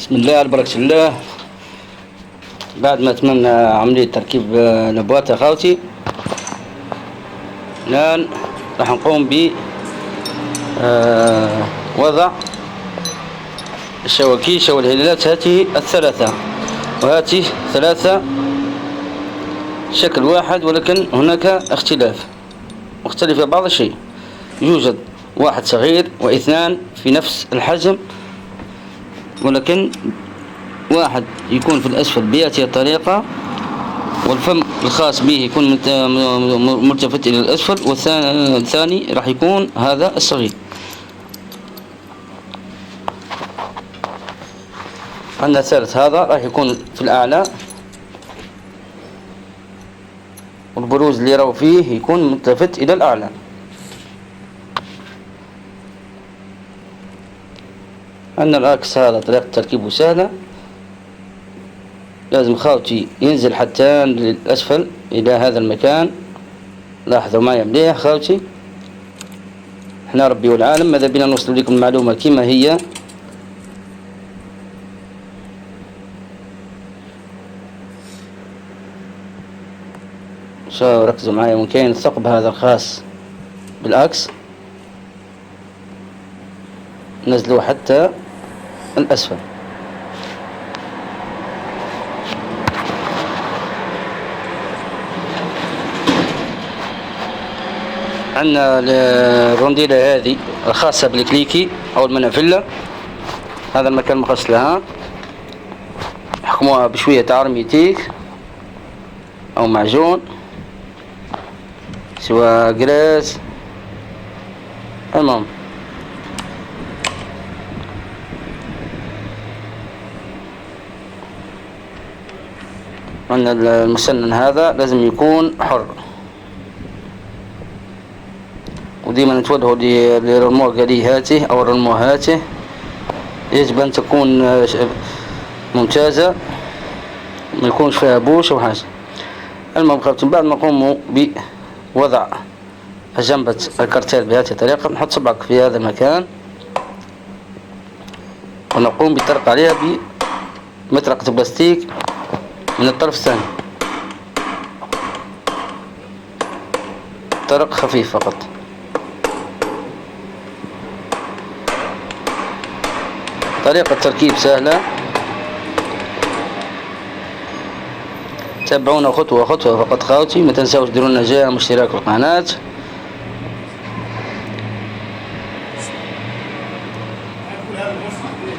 بسم الله على بركة الله. بعد ما أتممنا عملية تركيب نبوات أخوتي، الآن راح نقوم ب وضع الشواكيش أو الهلالات هذه الثلاثة، وهذه ثلاثة شكل واحد، ولكن هناك اختلاف، مختلف بعض الشيء. يوجد واحد صغير واثنان في نفس الحجم، ولكن واحد يكون في الأسفل بهذه الطريقة، والفم الخاص به يكون ملتفت إلى الأسفل، والثاني راح يكون هذا الصغير. عندنا الثالث هذا راح يكون في الأعلى، والبروز اللي راهو فيه يكون ملتفت إلى الأعلى. عندنا العكس، هذا طريقة تركيبه سهلة. لازم خاوتي ينزل حتى للأسفل إلى هذا المكان. لاحظوا معي مليح خاوتي، احنا ربي والعالم ماذا بينا نوصل لكم المعلومة كما هي. شو ركزوا معي، وكاين الثقب هذا الخاص بالعكس نزلوه حتى الأسفل. عندنا الرونديلة هذه الخاصة بالكليكي أو المنافلة، هذا المكان مخصص لها. حكموها بشوية عرميتيك أو معجون، سواء قراز، المهم عندنا المسنن هذا لازم يكون حر، وديما نتوجهوا للرموقاليهاته أو الرموهاته، يجب أن تكون ممتازة، ما يكونش فيها بوش أو حاجة. المهم خاوتي، بعد ما نقوموا بوضع جنبة الكرتيل بهذه الطريقة، نحط صبعك في هذا المكان ونقوم بطرق عليها بمطرقة بلاستيك من الطرف الثاني، طرق خفيف فقط. طريقة تركيب سهلة، تابعونا خطوة خطوة فقط خاوتي. ما تنساوش ديروا لنا جيم واشتراك في القناة.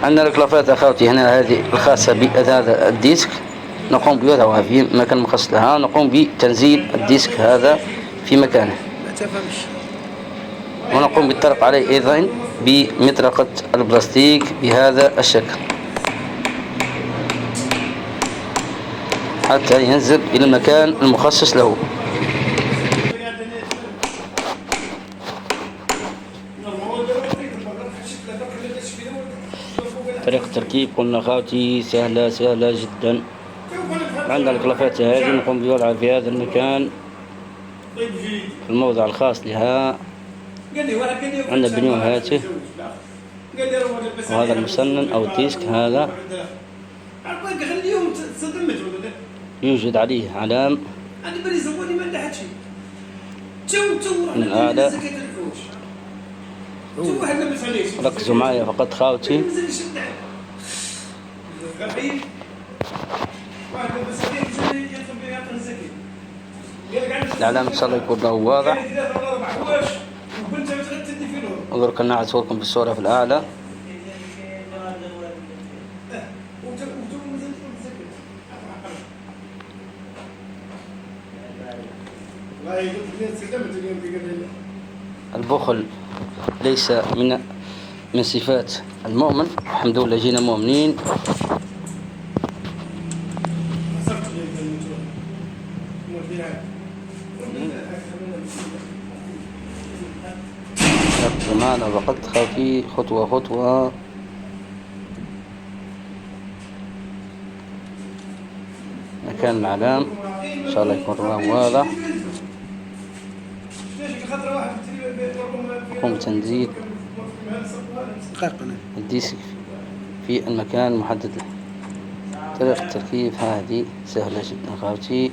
عندنا الكلافات اخوتي هنا، هذه الخاصة بهذا الديسك، نقوم بوضعها في مكان مخصص لها. نقوم بتنزيل الديسك هذا في مكانه، ونقوم بالطرق عليه ايضا بمطرقة البلاستيك بهذا الشكل حتى ينزل إلى المكان المخصص له. طريقة التركيب قلنا خاوتي سهلة جدا. عندنا الكلافات هذه نقوم بوضعها في هذا المكان في الموضع الخاص لها. عندنا بنيو هاته، وهذا المسنن أو الديسك هذا يوجد عليه علام من الأعلى. ركزوا معي فقط خاوتي، الإعلام إن شاء الله يكون له واضح. انظروا كنا أعطيكم بالصورة في الأعلى. البخل ليس من صفات المؤمن، الحمد لله جينا مؤمنين. معنا فقط خافي خطوة خطوة. مكان العلام إن شاء الله يكون واضح. قم تنزيل الديسك في المكان المحدد له. طريقة التركيب هذه سهلة جدا خاوتي.